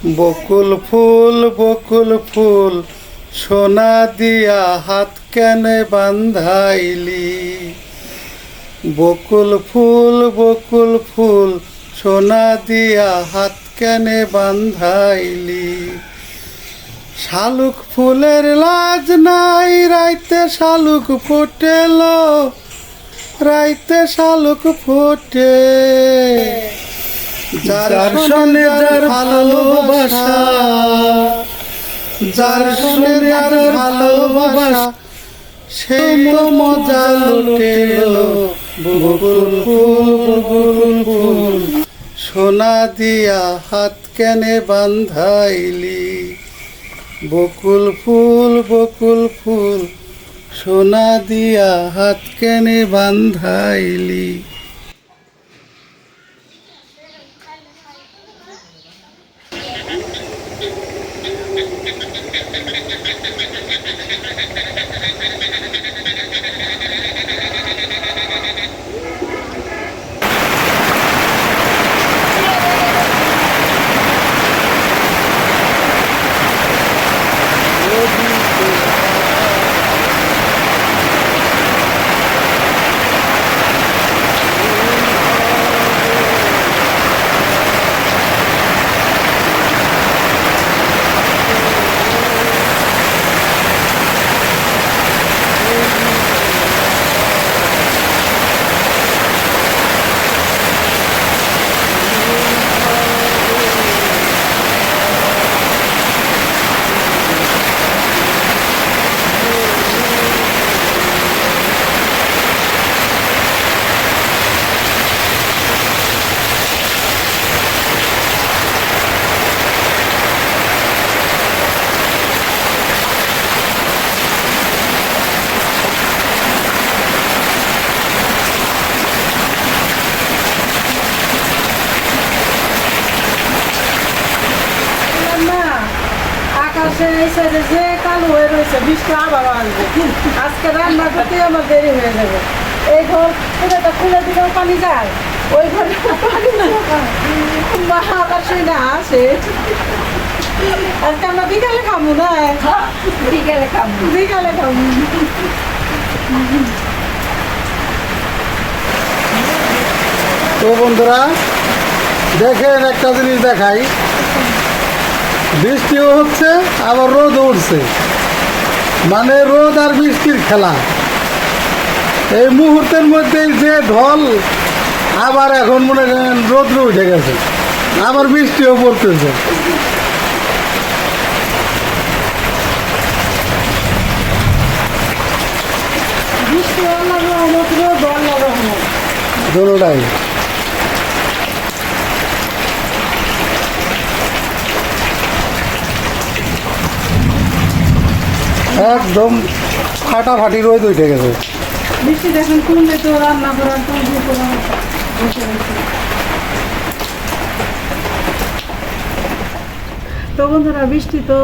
বকুল ফুল সোনা দিয়া হাত কেনে বান্ধাইলি। বকুল ফুল সোনা দিয়া হাত কেনে বান্ধাইলি। শালুক ফুলের লাজ নাই রাইতে শালুক ফোটেল, রাইতে শালুক ফোটে। যার সনে যার ভালোবাসা, যার সনে যার ভালোবাসা, সেই তো মজা লুটেল। বকুল ফুল সোনা দিয়া হাত কেনে বান্ধাইলি। বকুল ফুল সোনা দিয়া হাত কেনে বান্ধাইলি। যে কালো হয়ে রয়েছে বৃষ্টি আবার আসবে, আজকে রান্না করতে আমার দেরি হয়ে যাবে। এই ঘর পুরোটা খুলে দিলেও পানি যায়, ওই ঘরে পানি মা আবার সেই না আসে। আজকে আমরা বিকালে খাবো না, বিকালে খাবো। তো বন্ধুরা দেখেন একটা জিনিস দেখাই, বৃষ্টিও হচ্ছে আবার রোদ উঠছে, মানে রোদ আর বৃষ্টির খেলা। এই মুহূর্তের মধ্যে যে ঢল, আবার এখন মনে করেন রোদ্র উঠে গেছে, আবার বৃষ্টিও পড়তেছে। দুটোটাই একদম ফাটাফাটি রোদ উঠে গেছে। বৃষ্টি দেখেন কমলে তো রান্না করার তো বন্ধুরা বৃষ্টি তো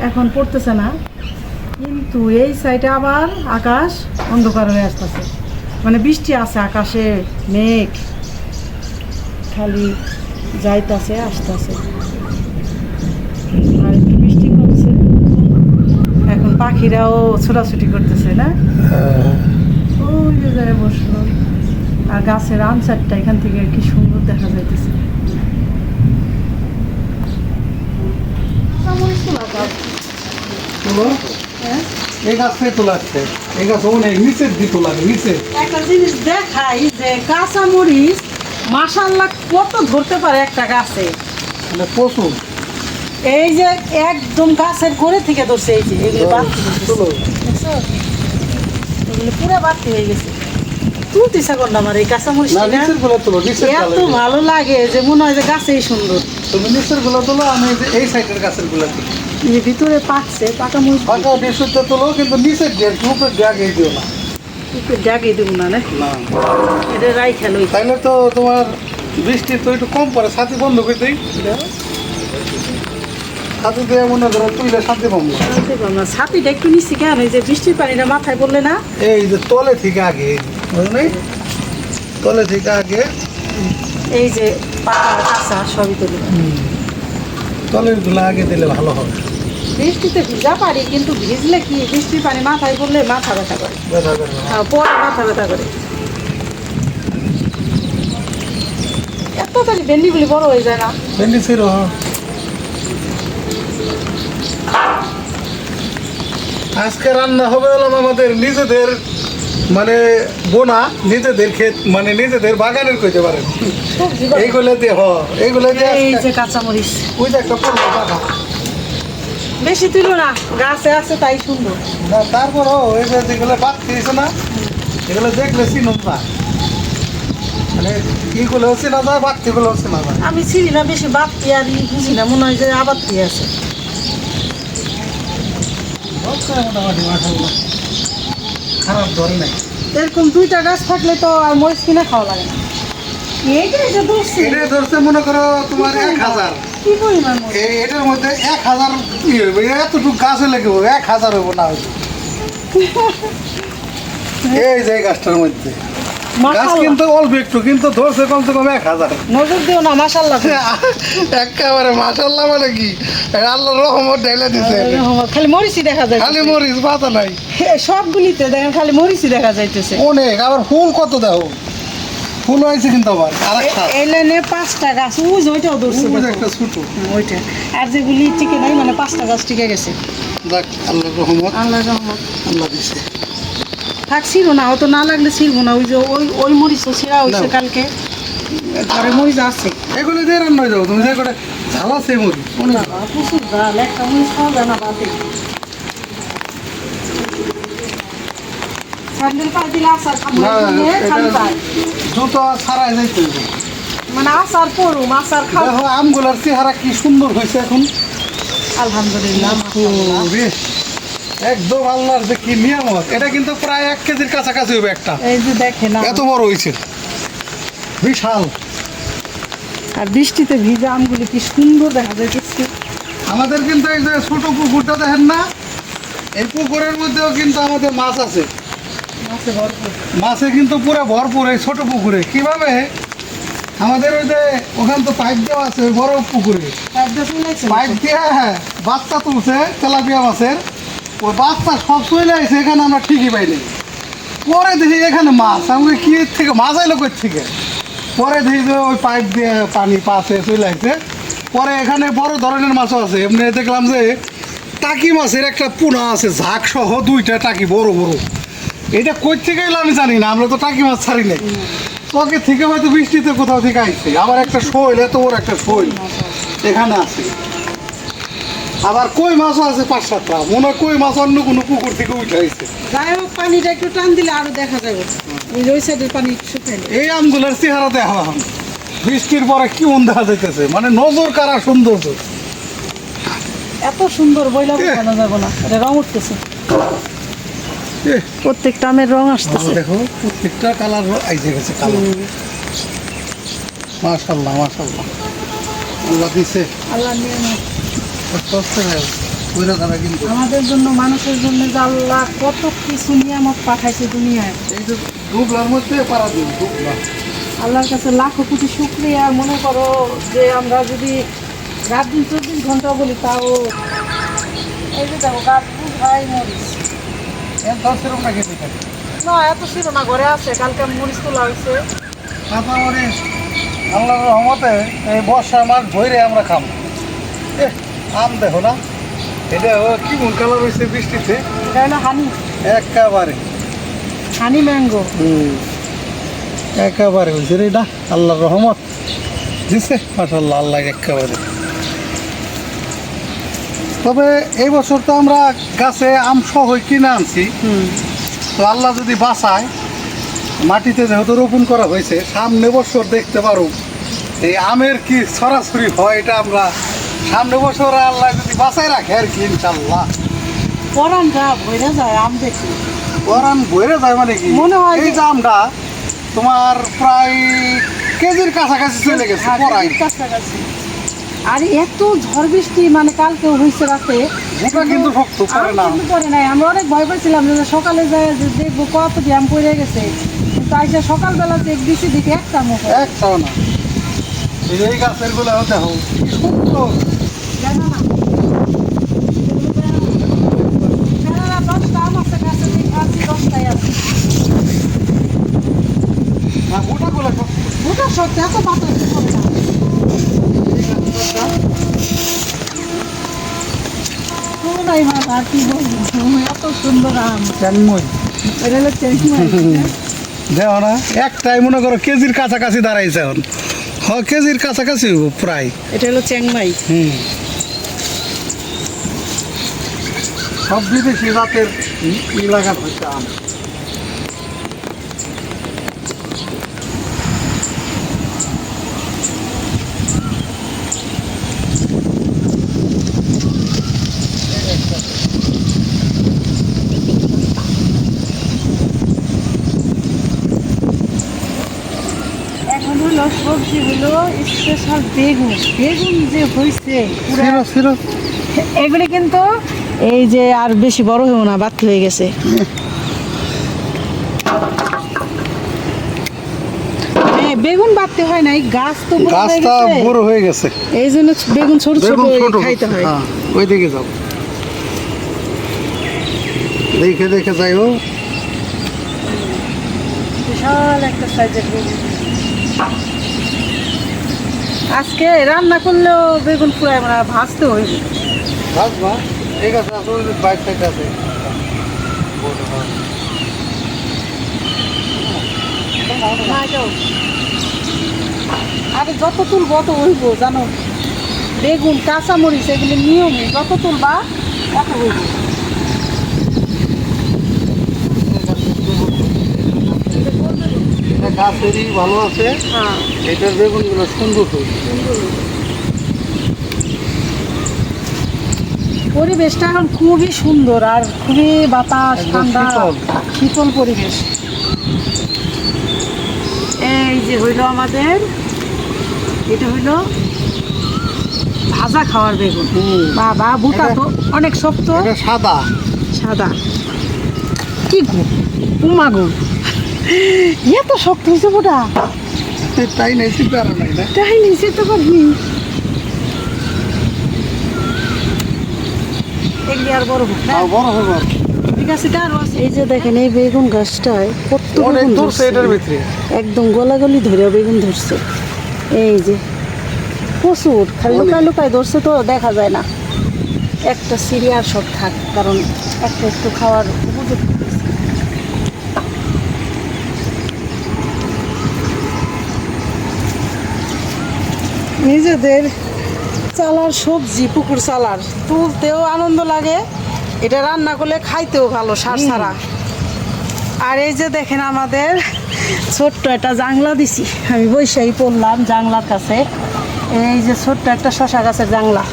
এখন পড়তেছে না, কিন্তু এই সাইডে আবার আকাশ অন্ধকার হয়ে আসতেছে, মানে বৃষ্টি আছে আকাশে, মেঘ খালি যাইতাছে আসতেছে। আর একটু বৃষ্টি কমছে, এখন পাখিরাও ছোটাছুটি করতেছে না, ওই যে জায়গায় বসলো। আর গাছের আনসারটা এখান থেকে কি সুন্দর দেখা যাইতেছে। এই গাছ থেকে তোলা আসছে, এই গাছ অনেক নিচের দিকে তোলা, নিচে একটা জিনিস দেখাই যে কাঁচা মরিচ মাশাআল্লাহ কত ধরতে পারে একটা গাছে, মানে প্রচুর। এই যে একদম গাছের গোড়ে থেকে ধরছে, এই যে এগুলো বাড়তি পুরো বাড়তি হয়ে গেছে। তুলতে ইচ্ছা করলাম আমার এই কাঁচা মরিচ, এত ভালো লাগে যে মনে হয় যে গাছেই সুন্দর। তুমি নিচের গুলো তোলো, আমি এই সাইডের গাছের গুলো তুলি। এই ভিতরে পাকছে পাকা মরিচ, পাকা বিশুদ্ধ তোলো, কিন্তু নিচের উপরে ডাগিয়ে দিও না, একটু ডাকিয়ে দেবো না, এটা রাই খেলো। তাইলে তো তোমার বৃষ্টি তো একটু কম পড়ে, ছাতি বন্ধ করে দিই, ছাতি দিয়ে মনে করো তুইলে শান্তি পাবো না। ছাতিটা একটু নিচ্ছি কেন, এই যে বৃষ্টির পানিটা মাথায় পড়লে না, এই যে তলে থেকে আগে, বুঝলি, তলে থেকে আগে এই যে পাকা কাঁচা সবই তুলে। তলের গুলো আগে দিলে ভালো হবে। বৃষ্টিতে ভিজা পারি, কিন্তু ভিজলে কি বৃষ্টির পানি মাথায় পড়লে মাথা ব্যথা করে। ব্যথা করবে না। পরে মাথা ব্যথা করে। এত তাড়ি ভেন্ডিগুলি বড় হয়ে যায় না? ভেন্ডি ছিল। আজকে রান্না হবে হলো আমাদের নিজেদের, মানে বোনা নিজেদের ক্ষেত, মানে নিজেদের বাগানের কইতে পারেন। সবজি এইগুলো দিয়ে এইগুলো দিয়ে এই যে কাঁচামরিচ ওই যে একটা পড়লো বাঘা। বেশি তুইল না, গাছে আছে তাই সুন্দর। না তারপরও এই যে যেগুলো বাদ দিয়েছে না, এগুলো দেখলে চিনুন না, মানে এইগুলো চেনা যায়, বাড়তিগুলো চেনা যায়। আমি চিনি না বেশি বাড়তি আর বুঝি না, মনে হয় যে আবার দিয়ে আছে। মোটামুটি মাশাআল্লাহ, খারাপ ধরে নাই। এরকম 2টা গাছ থাকলে তো আর মরিচ কিনে খাওয়া লাগে না। এইটাই যে ধরছে, এটা ধরছে মনে করো তোমার 1000, কি পরিমাণ মরিচ। এটার মধ্যে 1000 হইবে, এতটুকু গাছে লেগে 1000 হইব না হইবে। এই যে এই গাছটার মধ্যে গাছ মাশাআল্লাহ, কিন্তু অল্প একটু, কিন্তু ধরছে কমসে কম 1000। নজর দিও না, মাশাআল্লাহ। একেবারে মাশাআল্লাহ, মানে কি আল্লাহর রহমত ঢেলে দিছে। খালি মরিচই দেখা যায়, খালি মরিচ পাতা নাই সবগুলিতে দেখেন খালি মরিচই দেখা যাইতেছে। অনেক। আবার ফুল কত দেখো, ফুল হয়েছে কিন্তু আবার আরেকটা এই লাইনে 5টা গাছ, ওই যে ওইটাও ধরছে ওই যে দেখো। একটা ছোট। ওইটা আর যেগুলি টিকে নাই, মানে 5টা গাছ টিকে গেছে। দেখ আল্লাহর রহমত, আল্লাহ রহমত। আল্লাহ দিছে। থাক, ছিড়ো না, হয়তো না লাগলে ছিড়বো না। ওই যে ওই মরিচও ছিঁড়া হয়েছে নাও। কালকে, ঘরে মরিচ আছে। এগুলো দিয়ে রান্না হয়ে যাবো, তুমি যে করে ঝাল আছে মরিচ অনেক। প্রচুর ডাল, একটা মরিচ খাওয়া যায় না বাদে। স্যান্ডেল পা দিলে আচার খাবো, না, খালি এটা- পায়। জুতো ছাড়াই যাইতে হবে। মানে আচার পড়ুম, আচার খাও। দেখো আমগুলার চেহারা কি সুন্দর হয়েছে এখন। আলহামদুলিল্লাহ। ওরে, একদম আল্লাহর যে কি নিয়ামত। এটা কিন্তু প্রায় 1 কেজির কাছাকাছি হবে একটা, এই যে দেখে না, এত বড় হয়েছে, বিশাল। আর বৃষ্টিতে ভিজা আমগুলি কি সুন্দর দেখা যাইতেছে। আমাদের কিন্তু এই যে ছোট পুকুরটা দেখেন না, এই পুকুরের মধ্যেও কিন্তু আমাদের মাছ আছে। মাছে ভরপুর। মাছে কিন্তু পুরো ভরপুর এই ছোট পুকুরে। কিভাবে আমাদের ওই যে ওখানে তো পাইপ দেওয়া আছে ওই বড় পুকুরে, একদম শুনেছি। পাইপ দিয়ে বাচ্চা তুলছে তেলাপিয়া মাছের, ওই বাচ্চা সব চলে আসছে এখানে, আমরা ঠিকই পাইনি। পরে দেখি এখানে মাছ, আমাকে কি এর থেকে মাছ আইলো কই থেকে। পরে দেখি যে ওই পাইপ দিয়ে পানি পাশে চলে আসছে। পরে এখানে বড় ধরনের মাছও আছে। এমনি দেখলাম যে টাকি মাছের একটা পোনা আছে, ঝাঁক সহ 2টা টাকি বড় বড়। এটা কই থেকে এলো আমি জানি না, আমরা তো টাকি মাছ ছাড়ি নাই। তোকে থেকে হয়তো বৃষ্টিতে কোথাও থেকে আসছে। আবার একটা শৈল, এত বড় একটা শৈল এখানে আছে। আবার কই মাছও আছে 5-7টা, মনে হয় কই মাছ অন্য কোনো পুকুর থেকে উঠে আসছে। যাই হোক, পানিটা একটু টান দিলে আরো দেখা যাবে। ওই যে ওই সাইডের পানি শুকাইলে। এই আমগুলোর চেহারা দেখা এখন বৃষ্টির পরে কেমন দেখা যাইতেছে, মানে নজর কারা সৌন্দর্য। এত সুন্দর বইলা বোঝানো যাবে না, এটা রং উঠতেছে। এহ, প্রত্যেকটা আমের রং আসতেছে। দেখো প্রত্যেকটা কালার আইসে গেছে কালার। মাশাল্লাহ মাশাল্লাহ, আল্লাহ দিছে। আল্লাহ নিয়ামত। কষ্ট হয় ওইরা তারা কিন্তু। আমাদের জন্য, মানুষের জন্য যে আল্লাহ কত কিছু নিয়ামত পাঠাইছে দুনিয়ায়। এই যে ডুবলার মধ্যে পারা দিন ডুবলা। আল্লাহর কাছে লাখো কোটি শুকরিয়া। মনে করো যে আমরা যদি রাত দিন 24 ঘন্টা বলি, তাও এই যে দেখো গাছ ভাই মরিচ এর 10 এরকম না খেতে থাকে। না, এত ছিল না, ঘরে আছে। কালকে মরিচ তোলা হয়েছে। কাঁচা মরিচ আল্লাহর রহমতে এই বর্ষা মাস ভরে আমরা খাবো। আম দেখো না, এটা কি মন কালার হয়েছে বৃষ্টিতে, এটা হলো হানি, একেবারে হানি ম্যাঙ্গো। একেবারে হয়েছে রে, এটা আল্লাহর রহমত দিছে। মাশাআল্লাহ, আল্লাহ একেবারে। তবে এই বছর তো আমরা গাছে আম সহ কিনে আনছি। তো আল্লাহ যদি বাঁচায়, মাটিতে যেহেতু রোপণ করা হয়েছে, সামনে বছর দেখতে পারো এই আমের কি ছড়াছড়ি হয়, এটা আমরা সামনে বছর আল্লাহ যদি বাঁচায় রাখে আর কি, ইনশাল্লাহ। পরানটা ভরে যায় আম দেখি। পরান বইরে যায়, মানে কি মনে হয় এই যে আমটা তোমার প্রায় কেজির কাছাকাছি চলে গেছে পরাই। কাছাকাছি। আর এত ঝড় বৃষ্টি, মানে কালকেও হয়েছে রাতে। বুকা কিন্তু শক্ত পড়ে না। কিন্তু পরে নাই, আমরা অনেক ভয় পাইছিলাম যে সকালে যায় যে দেখবো কত ব্যায়াম পড়ে গেছে। কিন্তু আইসা সকালবেলা চেক দিছি, দেখি একটা মুখ। একটাও না। এই গাছের গুলো দেখো কি সুন্দর, বেদানা। বেদানা 10টা আম আছে গাছে, আছি 10টাই আছে। ওটাগুলো সব ওটা শক্ত, এত পাতা হবে না। পুরোটাই মাছ, আর কি বলবো, এত সুন্দর আম। চ্যাংমই এটা হলো চেংমাই। দেখো না, একটাই মনে করো কেজির কাছাকাছি দাঁড়াইছে এখন। কেজির কাছাকাছি প্রায়। এটা হলো চেংমাই। সব বিদেশি জাতের এলাকার হচ্ছে আম। এখন হলো সবজি হলো স্পেশাল বেগুন। বেগুন যে হয়েছে পুরা, ছিল ছিল এগুলি কিন্তু এই যে আর বেশি বড় হয়েও না, বাতি হয়ে গেছে। বেগুন বাড়তে হয় নাই, গাছ তো বড় হয়ে গাছটা গেছে। বড় হয়ে গেছে। এই জন্য বেগুন ছোট ছোট বেগুন ছোট খাইতে হয়। হ্যাঁ, ওই দিকে যাও, দেখে দেখে যাই হোক। বিশাল একটা সাইজের বেগুন। আজকে রান্না করলেও বেগুন পুরাই মানে ভাজতে হইবে। ভাজবা ঠিক আছে, আসলে বাইক সাইড আছে। আরে যত তুলবো তত হইব, জানো, বেগুন কাঁচামরিচ এগুলি নিয়মই, যত তুলবা তত হইব। এটা গাছেরই ভালো আছে, হ্যাঁ, এটার বেগুনগুলো সুন্দর হয়েছে। পরিবেশটা এখন খুবই সুন্দর আর খুবই বাতাস একদম ঠান্ডা, শীতল। শীতল পরিবেশ। এই যে হইলো আমাদের, এটা হইলো ভাজা খাওয়ার বেগুন। বাবা বুটা তো অনেক শক্ত, এটা সাদা। সাদা কি গো, উমা গো, এত শক্ত হয়েছে বুটা, তাই নাই, চিন্তা আর নাই না। তাই নিচে তো পারিনি। এগুলি আর বড় হোক না, বড় হবে আর কি। ঠিক আছে। আরো আছে, এই যে দেখেন এই বেগুন গাছটায় কত অনেক বেগুন ধরছে ধরছে। এটার ভিতরে। একদম গলাগলি ধরে বেগুন ধরছে। এই যে প্রচুর, খালি অনেক। লুকায় লুকায় ধরছে তো দেখা যায় না। একটা সিরিয়ার সব থাক, কারণ একটা একটু খাওয়ার উপযুক্ত হয়েছে। নিজেদের চালার সবজি, পুকুর চালার, তুলতেও আনন্দ লাগে, এটা রান্না করলে খাইতেও ভালো, সার ছাড়া। আর এই যে দেখেন আমাদের ছোট্ট একটা জাংলা দিছি, আমি বৈশাখী পড়লাম জাংলার কাছে। এই যে ছোট্ট একটা শশা গাছের জাংলা,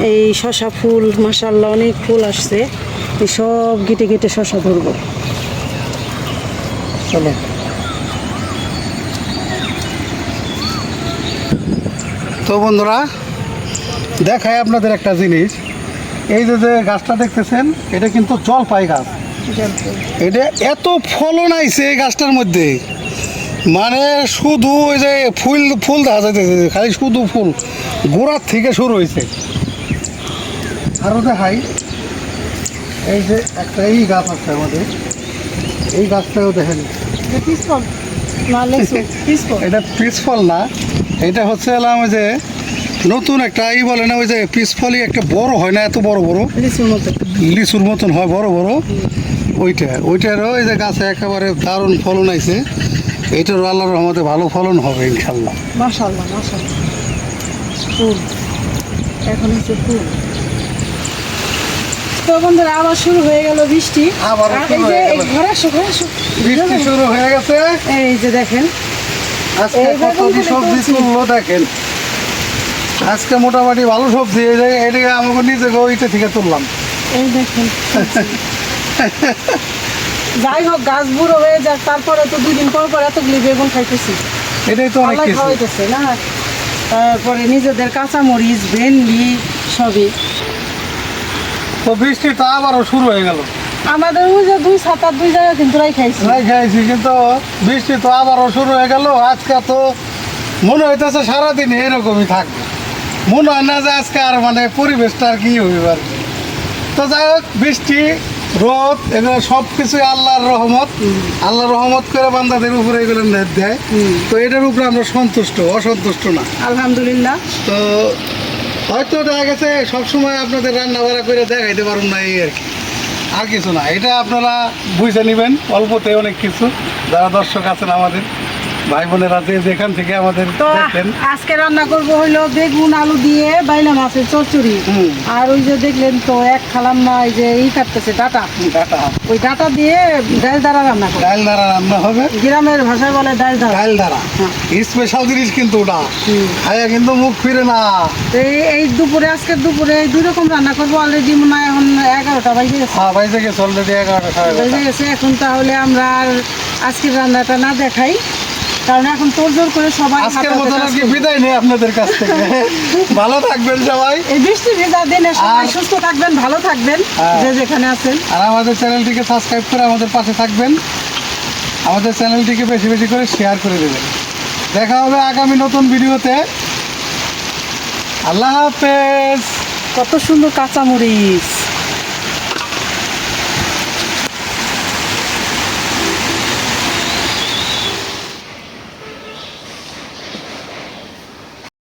এই শশা ফুল মাশাআল্লাহ অনেক ফুল আসছে, এই সব গিটে গিটে শশা ধরবো। চলো, তো বন্ধুরা দেখায় আপনাদের একটা জিনিস। এই যে যে গাছটা দেখতেছেন, এটা কিন্তু জলপাই গাছ। এটা এত ফলন আইছে এই গাছটার মধ্যে, মানে শুধু ওই যে ফুল ফুল দেখা যাইতেছে, খালি শুধু ফুল, গোড়ার থেকে শুরু হয়েছে। আরও দেখাই, এই যে একটা এই গাছ আছে আমাদের, এই গাছটাও দেখেন। এটা পিস ফল না, এটা হচ্ছে এলাম ওই যে নতুন একটা ই বলে না, ওই যে পিস ফলই একটা বড় হয় না, এত বড় বড় লিচুর মতন হয় বড় বড়, ওইটারও এই যে গাছে একেবারে দারুণ ফলন আইছে। এইটারও আল্লাহর রহমতে ভালো ফলন হবে ইনশাল্লাহ। মাশাআল্লাহ মাশাআল্লাহ। ফুল এখন হচ্ছে ফুল। তো বন্ধুরা আবার শুরু হয়ে গেল বৃষ্টি। আবার আর শুরু এই যে হয়ে গেল। ঘরে আসো, ঘরে আসো। বৃষ্টি শুরু হয়ে গেছে। এই যে দেখেন আজকে এই কত কি বেগুনগুলো সবজি তুলছি। তুললো দেখেন। আজকে মোটামুটি ভালো সবজি, এই যে এদিকে আমাকে নিজেকে ওইটা থেকে তুললাম। এই দেখেন যাই হোক, গাছ বুড়ো হয়ে যাক, তারপরে তো 2 দিন পর পর এতগুলি বেগুন খাইতেছি, এটাই তো অনেক আল্লাহ কিছু। খাওয়াইতেছে না। তারপরে নিজেদের কাঁচামরিচ, ভেন্ডি সবই। তো বৃষ্টিটা আবারও শুরু হয়ে গেল। আমাদের ওই যে 2-7 2 জায়গায় কিন্তু খাইছি। নাই খাইছি, কিন্তু বৃষ্টি তো আবারও শুরু হয়ে গেল। আজকে তো মনে হইতেছে সারাদিন এরকমই থাকবে। মনে হয় না যে আজকে আর মানে পরিবেশটা আর কি হইব আর কি। তো যাই হোক, বৃষ্টি রোদ এগুলো সব কিছুই আল্লাহর রহমত। আল্লাহর রহমত করে বান্দাদের উপরে এগুলো দেয়। তো এটার উপরে আমরা সন্তুষ্ট, অসন্তুষ্ট না। আলহামদুলিল্লাহ। তো হয়তো দেখা গেছে সবসময় আপনাদের রান্না বাড়া করে দেখাইতে পারুন না, এই আর কি, আর কিছু না। এটা আপনারা বুঝে নেবেন, অল্পতে অনেক কিছু। যারা দর্শক আছেন আমাদের ভাই বোনেরা, যে যেখান থেকে আমাদের তো দেখেন, আজকে রান্না করব হইলো বেগুন আলু দিয়ে বাইলা মাছের চচ্চড়ি। আর ওই যে দেখলেন তো এক খালাম্মা এই যে কাটতেছে ডাটা, ডাটা, ওই ডাটা দিয়ে ডাল দ্বারা রান্না করে। ডাল দ্বারা রান্না হবে। গ্রামের ভাষায় বলে ডাল দ্বারা। ডাল দ্বারা স্পেশাল জিনিস কিন্তু ওটা, খাইয়া কিন্তু মুখ ফিরে না। তো এই দুপুরে, আজকের দুপুরে এই 2 রকম রান্না করবো। অলরেডি মনে হয় এখন 11টা বাজে গেছে। হ্যাঁ, বাইরে গেছে অলরেডি 11টা সাড়ে বেজে 11টা। গেছে। এখন তাহলে আমরা আর আজকের রান্নাটা না দেখাই, কারণ এখন তোড়জোড় করে সবাই আজকের হাতে হাতে মতন আর কাজ কি করবে। বিদায় নেই আপনাদের কাছ থেকে। ভালো থাকবেন সবাই, এই বৃষ্টি ভেজা দিনে সবাই আর- সুস্থ থাকবেন, ভালো থাকবেন, হ্যাঁ। যে যেখানে আছেন। আর আমাদের চ্যানেলটিকে সাবস্ক্রাইব করে আমাদের পাশে থাকবেন। আমাদের চ্যানেলটিকে বেশি বেশি করে শেয়ার করে দেবেন। দেখা হবে আগামী নতুন ভিডিওতে। আল্লাহ হাফেজ। কত সুন্দর কাঁচামরিচ।